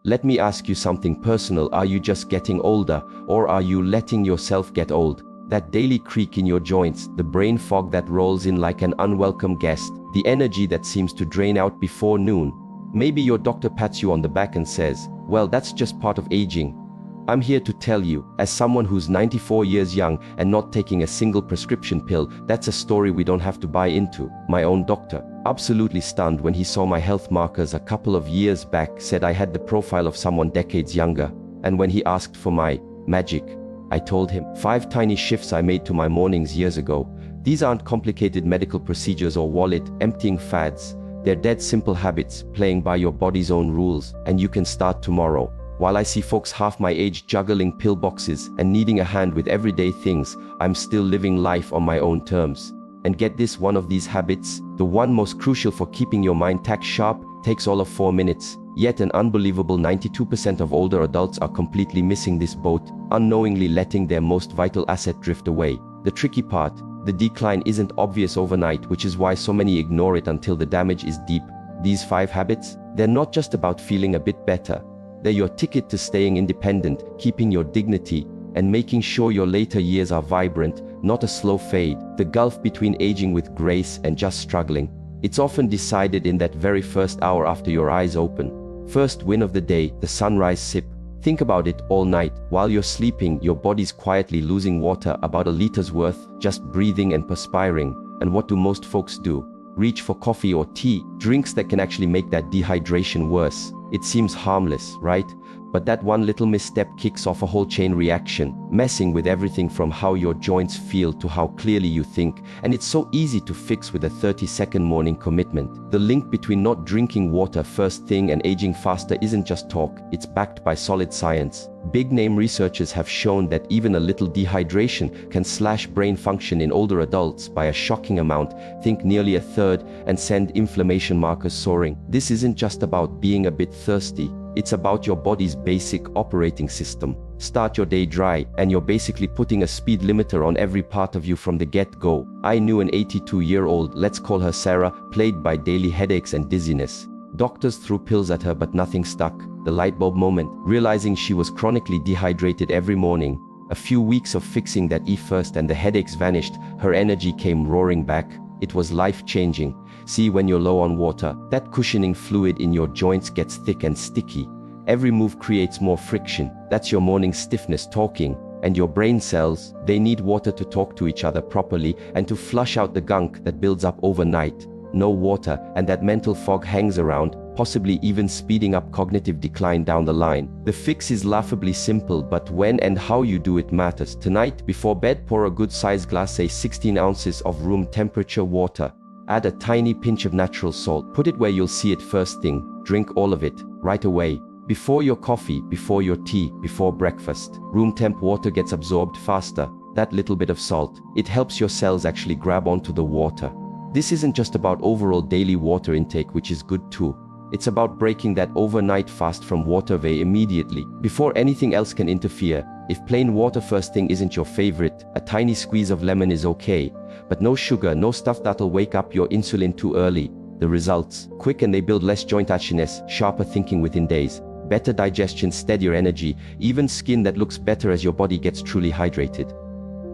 Let me ask you something personal. Are you just getting older, or are you letting yourself get old? That daily creak in your joints, the brain fog that rolls in like an unwelcome guest, the energy that seems to drain out before noon. Maybe your doctor pats you on the back and says, well, that's just part of aging. I'm here to tell you, as someone who's 94 years young and not taking a single prescription pill, that's a story we don't have to buy into. My own doctor, absolutely stunned when he saw my health markers a couple of years back, said I had the profile of someone decades younger. And when he asked for my magic, I told him 5 tiny shifts I made to my mornings years ago. These aren't complicated medical procedures or wallet emptying fads. They're dead simple habits, playing by your body's own rules, and you can start tomorrow. While I see folks half my age juggling pill boxes and needing a hand with everyday things, I'm still living life on my own terms. And get this, one of these habits, the one most crucial for keeping your mind tack sharp, takes all of 4 minutes. Yet an unbelievable 92% of older adults are completely missing this boat, unknowingly letting their most vital asset drift away. The tricky part, the decline isn't obvious overnight, which is why so many ignore it until the damage is deep. These 5 habits, they're not just about feeling a bit better. They're your ticket to staying independent, keeping your dignity, and making sure your later years are vibrant, not a slow fade. The gulf between aging with grace and just struggling, it's often decided in that very first hour after your eyes open. First win of the day, the sunrise sip. Think about it all night. While you're sleeping, your body's quietly losing water, about a liter's worth, just breathing and perspiring. And what do most folks do? Reach for coffee or tea, drinks that can actually make that dehydration worse. It seems harmless, right? But that one little misstep kicks off a whole chain reaction, messing with everything from how your joints feel to how clearly you think. And it's so easy to fix with a 30-second morning commitment. The link between not drinking water first thing and aging faster isn't just talk, it's backed by solid science. Big-name researchers have shown that even a little dehydration can slash brain function in older adults by a shocking amount, think nearly a third, and send inflammation markers soaring. This isn't just about being a bit thirsty. It's about your body's basic operating system. Start your day dry, and you're basically putting a speed limiter on every part of you from the get-go. I knew an 82-year-old, let's call her Sarah, plagued by daily headaches and dizziness. Doctors threw pills at her, but nothing stuck. The light bulb moment, realizing she was chronically dehydrated every morning. A few weeks of fixing that first and the headaches vanished, her energy came roaring back. It was life-changing. See, when you're low on water, that cushioning fluid in your joints gets thick and sticky. Every move creates more friction. That's your morning stiffness talking. And your brain cells, they need water to talk to each other properly and to flush out the gunk that builds up overnight. No water, and that mental fog hangs around, possibly even speeding up cognitive decline down the line. The fix is laughably simple, but when and how you do it matters. Tonight, before bed, pour a good-sized glass, say 16 ounces of room temperature water. Add a tiny pinch of natural salt. Put it where you'll see it first thing. Drink all of it, right away. Before your coffee, before your tea, before breakfast. Room temp water gets absorbed faster. That little bit of salt, it helps your cells actually grab onto the water. This isn't just about overall daily water intake, which is good too. It's about breaking that overnight fast from water way immediately, before anything else can interfere. If plain water first thing isn't your favorite, a tiny squeeze of lemon is okay. But no sugar, no stuff that'll wake up your insulin too early. The results? Quick, and they build less joint itchiness, sharper thinking within days, better digestion, steadier energy, even skin that looks better as your body gets truly hydrated.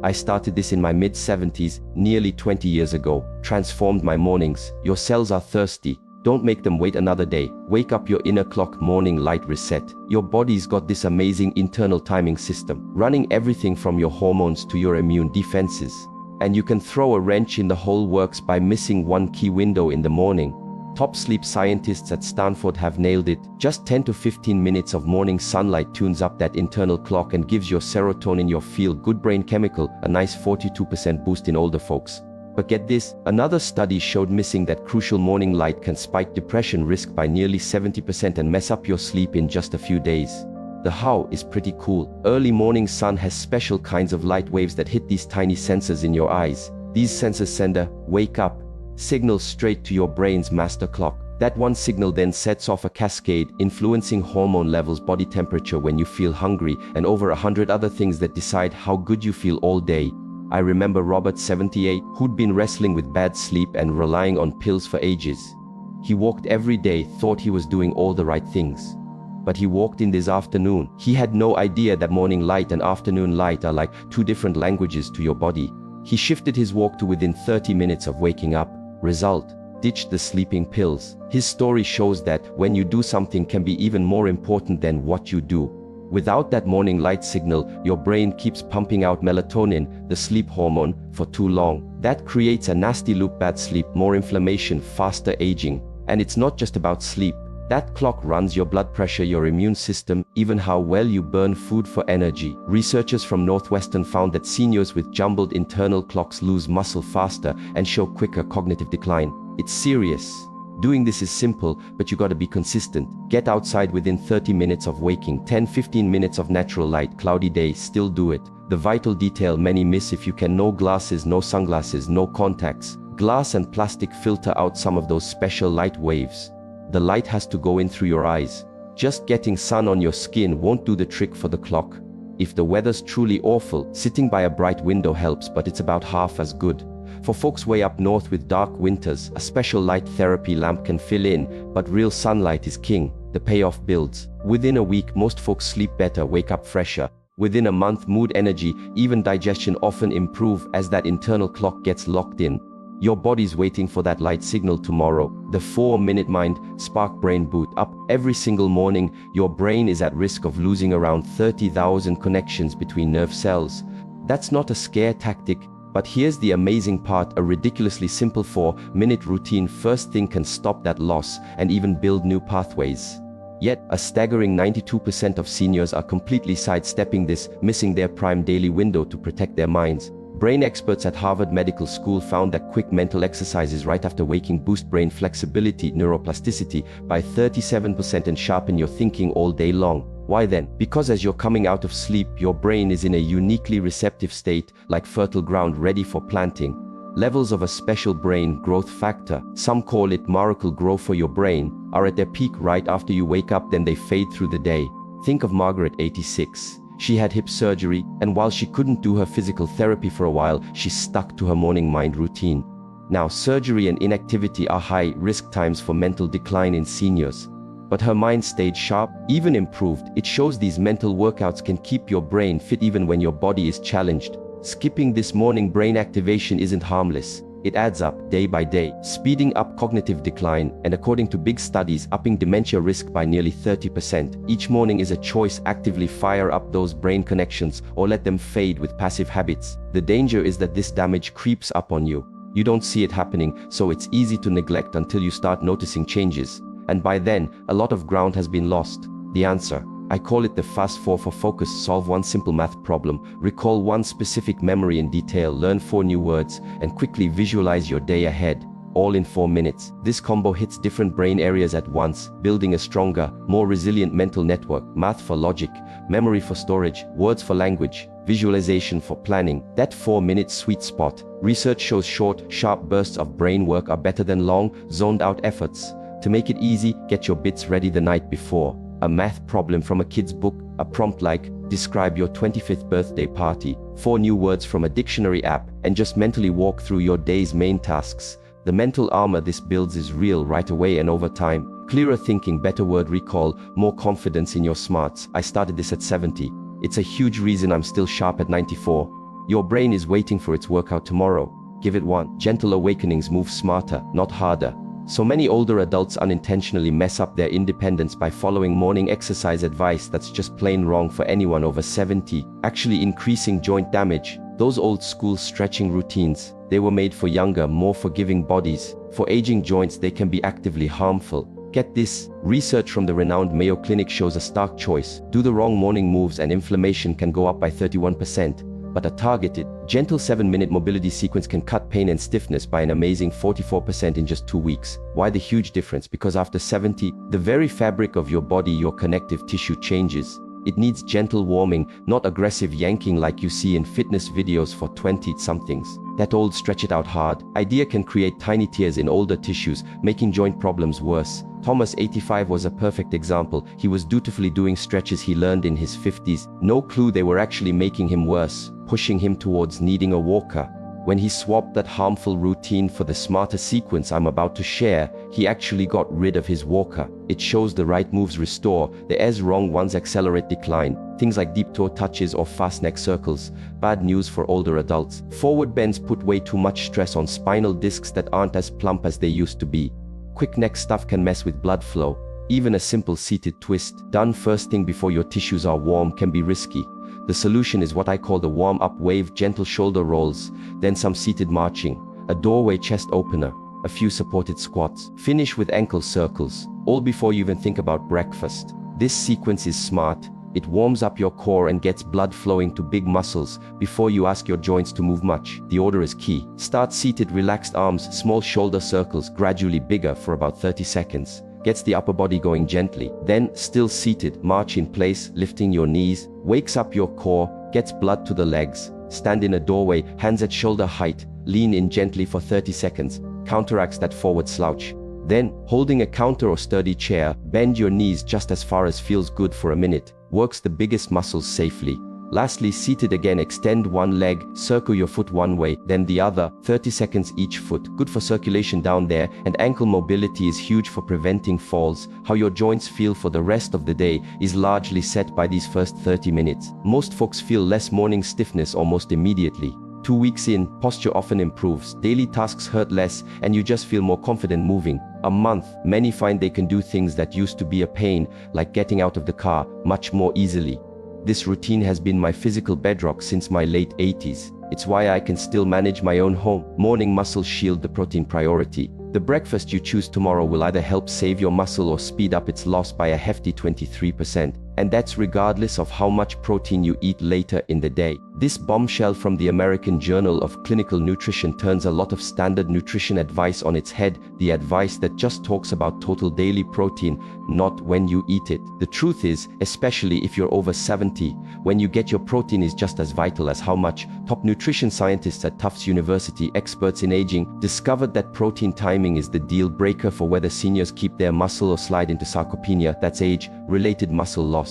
I started this in my mid-70s, nearly 20 years ago. Transformed my mornings. Your cells are thirsty. Don't make them wait another day. Wake up your inner clock, morning light reset. Your body's got this amazing internal timing system, running everything from your hormones to your immune defenses. And you can throw a wrench in the whole works by missing one key window in the morning. Top sleep scientists at Stanford have nailed it. Just 10 to 15 minutes of morning sunlight tunes up that internal clock and gives your serotonin, your feel-good brain chemical, a nice 42% boost in older folks. But get this, another study showed missing that crucial morning light can spike depression risk by nearly 70% and mess up your sleep in just a few days. The how is pretty cool. Early morning sun has special kinds of light waves that hit these tiny sensors in your eyes. These sensors send a wake up signal straight to your brain's master clock. That one signal then sets off a cascade, influencing hormone levels, body temperature when you feel hungry, and over 100 other things that decide how good you feel all day. I remember Robert, 78, who'd been wrestling with bad sleep and relying on pills for ages. He walked every day, thought he was doing all the right things. but he walked in this afternoon. He had no idea that morning light and afternoon light are like two different languages to your body. He shifted his walk to within 30 minutes of waking up. Result: ditched the sleeping pills. His story shows that when you do something can be even more important than what you do. Without that morning light signal, your brain keeps pumping out melatonin, the sleep hormone, for too long. That creates a nasty loop: bad sleep, more inflammation, faster aging. And it's not just about sleep. That clock runs your blood pressure, your immune system, even how well you burn food for energy. Researchers from Northwestern found that seniors with jumbled internal clocks lose muscle faster and show quicker cognitive decline. It's serious. Doing this is simple, but you gotta be consistent. Get outside within 30 minutes of waking, 10-15 minutes of natural light. Cloudy day, still do it. The vital detail many miss: if you can, no glasses, no sunglasses, no contacts. Glass and plastic filter out some of those special light waves. The light has to go in through your eyes. Just getting sun on your skin won't do the trick for the clock. If the weather's truly awful, sitting by a bright window helps, but it's about half as good. For folks way up north with dark winters, a special light therapy lamp can fill in, but real sunlight is king. The payoff builds. Within a week, most folks sleep better, wake up fresher. Within a month, mood, energy, even digestion often improve as that internal clock gets locked in. Your body's waiting for that light signal tomorrow. The 4-minute mind spark brain boot up. Every single morning, your brain is at risk of losing around 30,000 connections between nerve cells. That's not a scare tactic. But here's the amazing part: a ridiculously simple 4-minute routine first thing can stop that loss and even build new pathways. Yet, a staggering 92% of seniors are completely sidestepping this, missing their prime daily window to protect their minds. Brain experts at Harvard Medical School found that quick mental exercises right after waking boost brain flexibility, neuroplasticity, by 37% and sharpen your thinking all day long. Why then? Because as you're coming out of sleep, your brain is in a uniquely receptive state, like fertile ground ready for planting. Levels of a special brain growth factor, some call it miracle grow for your brain, are at their peak right after you wake up, then they fade through the day. Think of Margaret, 86. She had hip surgery, and while she couldn't do her physical therapy for a while, she stuck to her morning mind routine. Now, surgery and inactivity are high-risk times for mental decline in seniors. But her mind stayed sharp, even improved. It shows these mental workouts can keep your brain fit even when your body is challenged. Skipping this morning brain activation isn't harmless. It adds up day by day, speeding up cognitive decline, and according to big studies, upping dementia risk by nearly 30%. Each morning is a choice: actively fire up those brain connections or let them fade with passive habits. The danger is that this damage creeps up on you. You don't see it happening, so it's easy to neglect until you start noticing changes. And by then, a lot of ground has been lost. The answer? I call it the Fast 4 for focus. Solve one simple math problem, recall one specific memory in detail, learn 4 new words, and quickly visualize your day ahead. All in 4 minutes. This combo hits different brain areas at once, building a stronger, more resilient mental network. Math for logic, memory for storage, words for language, visualization for planning. That 4-minute sweet spot. Research shows short, sharp bursts of brain work are better than long, zoned-out efforts. To make it easy, get your bits ready the night before. A math problem from a kid's book, a prompt like, describe your 25th birthday party, 4 new words from a dictionary app, and just mentally walk through your day's main tasks. The mental armor this builds is real right away and over time. Clearer thinking, better word recall, more confidence in your smarts. I started this at 70. It's a huge reason I'm still sharp at 94. Your brain is waiting for its workout tomorrow. Give it one. Gentle awakenings move smarter, not harder. So many older adults unintentionally mess up their independence by following morning exercise advice that's just plain wrong for anyone over 70, actually increasing joint damage. Those old school stretching routines, they were made for younger, more forgiving bodies. For aging joints, they can be actively harmful. Get this, research from the renowned Mayo Clinic shows a stark choice. Do the wrong morning moves and inflammation can go up by 31%. But a targeted, gentle 7-minute mobility sequence can cut pain and stiffness by an amazing 44% in just 2 weeks. Why the huge difference? Because after 70, the very fabric of your body, your connective tissue changes. It needs gentle warming, not aggressive yanking like you see in fitness videos for 20-somethings. That old stretch it out hard idea can create tiny tears in older tissues, making joint problems worse. Thomas, 85, was a perfect example. He was dutifully doing stretches he learned in his 50s. No clue they were actually making him worse, pushing him towards needing a walker. When he swapped that harmful routine for the smarter sequence I'm about to share, he actually got rid of his walker. It shows the right moves restore, the as wrong ones accelerate decline. Things like deep toe touches or fast neck circles. Bad news for older adults. Forward bends put way too much stress on spinal discs that aren't as plump as they used to be. Quick neck stuff can mess with blood flow. Even a simple seated twist, done first thing before your tissues are warm, can be risky. The solution is what I call the warm-up wave, gentle shoulder rolls, then some seated marching, a doorway chest opener, a few supported squats. Finish with ankle circles, all before you even think about breakfast. This sequence is smart. It warms up your core and gets blood flowing to big muscles before you ask your joints to move much. The order is key. Start seated, relaxed arms, small shoulder circles, gradually bigger for about 30 seconds. Gets the upper body going gently. Then, still seated, march in place, lifting your knees, wakes up your core, gets blood to the legs. Stand in a doorway, hands at shoulder height, lean in gently for 30 seconds, counteracts that forward slouch. Then, holding a counter or sturdy chair, bend your knees just as far as feels good for a minute. Works the biggest muscles safely. Lastly, seated again, extend one leg, circle your foot one way, then the other, 30 seconds each foot. Good for circulation down there, and ankle mobility is huge for preventing falls. How your joints feel for the rest of the day is largely set by these first 30 minutes. Most folks feel less morning stiffness almost immediately. 2 weeks in, posture often improves, daily tasks hurt less, and you just feel more confident moving. A month, many find they can do things that used to be a pain, like getting out of the car, much more easily. This routine has been my physical bedrock since my late 80s. It's why I can still manage my own home. Morning muscle shield, the protein priority. The breakfast you choose tomorrow will either help save your muscle or speed up its loss by a hefty 23%. And that's regardless of how much protein you eat later in the day. This bombshell from the American Journal of Clinical Nutrition turns a lot of standard nutrition advice on its head, the advice that just talks about total daily protein, not when you eat it. The truth is, especially if you're over 70, when you get your protein is just as vital as how much. Top nutrition scientists at Tufts University, experts in aging, discovered that protein timing is the deal breaker for whether seniors keep their muscle or slide into sarcopenia, that's age-related muscle loss.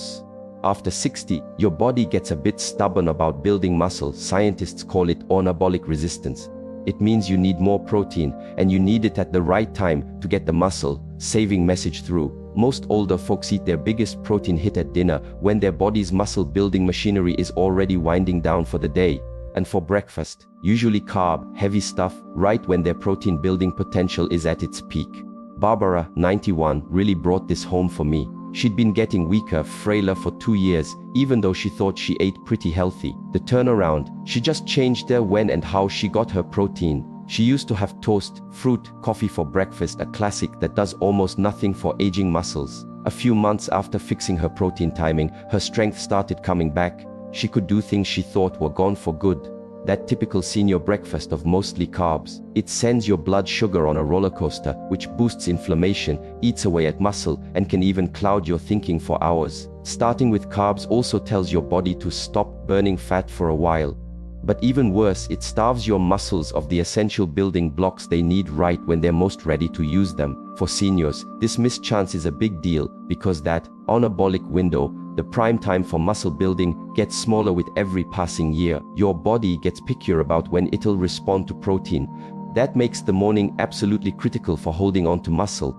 After 60, your body gets a bit stubborn about building muscle. Scientists call it anabolic resistance. It means you need more protein, and you need it at the right time to get the muscle-saving message through. Most older folks eat their biggest protein hit at dinner when their body's muscle-building machinery is already winding down for the day. And for breakfast, usually carb-heavy stuff, right when their protein-building potential is at its peak. Barbara, 91, really brought this home for me. She'd been getting weaker, frailer for 2 years, even though she thought she ate pretty healthy. The turnaround, she just changed the when and how she got her protein. She used to have toast, fruit, coffee for breakfast, a classic that does almost nothing for aging muscles. A few months after fixing her protein timing, her strength started coming back. She could do things she thought were gone for good. That typical senior breakfast of mostly carbs. It sends your blood sugar on a roller coaster, which boosts inflammation, eats away at muscle, and can even cloud your thinking for hours. Starting with carbs also tells your body to stop burning fat for a while. But even worse, it starves your muscles of the essential building blocks they need right when they're most ready to use them. For seniors, this missed chance is a big deal because that anabolic window, the prime time for muscle building, gets smaller with every passing year. Your body gets pickier about when it'll respond to protein. That makes the morning absolutely critical for holding on to muscle.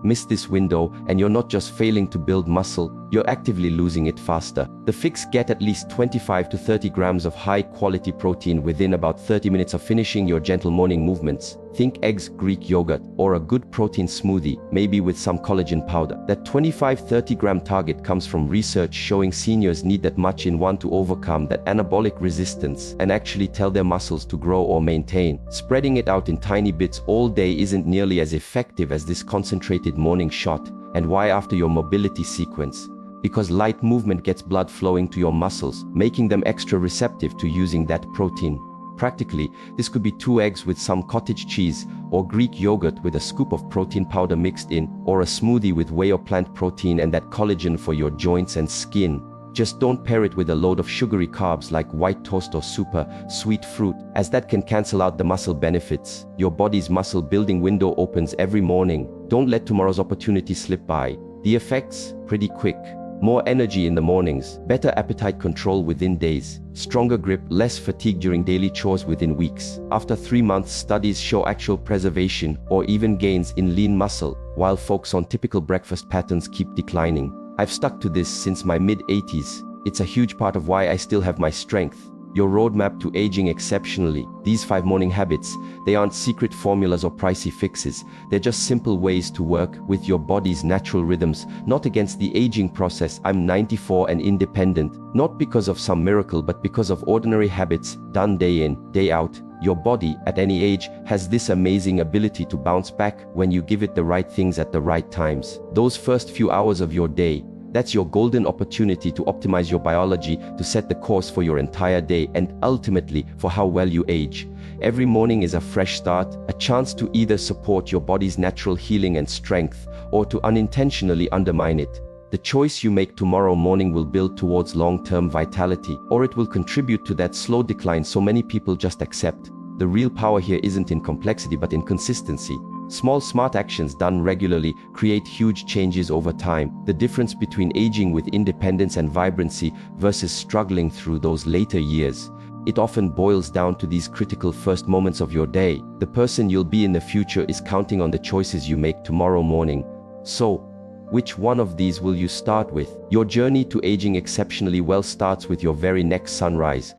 Miss this window and you're not just failing to build muscle, you're actively losing it faster. The fix: get at least 25 to 30 grams of high-quality protein within about 30 minutes of finishing your gentle morning movements. Think eggs, Greek yogurt, or a good protein smoothie, maybe with some collagen powder. That 25-30 gram target comes from research showing seniors need that much in one to overcome that anabolic resistance and actually tell their muscles to grow or maintain. Spreading it out in tiny bits all day isn't nearly as effective as this concentrated morning shot. And why after your mobility sequence? Because light movement gets blood flowing to your muscles, making them extra receptive to using that protein. Practically, this could be 2 eggs with some cottage cheese, or Greek yogurt with a scoop of protein powder mixed in, or a smoothie with whey or plant protein and that collagen for your joints and skin. Just don't pair it with a load of sugary carbs like white toast or super sweet fruit, as that can cancel out the muscle benefits. Your body's muscle building window opens every morning. Don't let tomorrow's opportunity slip by. The effects? Pretty quick. More energy in the mornings, better appetite control within days, stronger grip, less fatigue during daily chores within weeks. After 3 months, studies show actual preservation or even gains in lean muscle, while folks on typical breakfast patterns keep declining. I've stuck to this since my mid-80s. It's a huge part of why I still have my strength. Your roadmap to aging exceptionally. These 5 morning habits, they aren't secret formulas or pricey fixes. They're just simple ways to work with your body's natural rhythms, not against the aging process. I'm 94 and independent, not because of some miracle, but because of ordinary habits done day in, day out. Your body, at any age, has this amazing ability to bounce back when you give it the right things at the right times. Those first few hours of your day, that's your golden opportunity to optimize your biology, to set the course for your entire day, and ultimately for how well you age. Every morning is a fresh start, a chance to either support your body's natural healing and strength, or to unintentionally undermine it. The choice you make tomorrow morning will build towards long-term vitality, or it will contribute to that slow decline so many people just accept. The real power here isn't in complexity but in consistency. Small, smart actions done regularly create huge changes over time. The difference between aging with independence and vibrancy versus struggling through those later years, it often boils down to these critical first moments of your day. The person you'll be in the future is counting on the choices you make tomorrow morning. So, which one of these will you start with? Your journey to aging exceptionally well starts with your very next sunrise.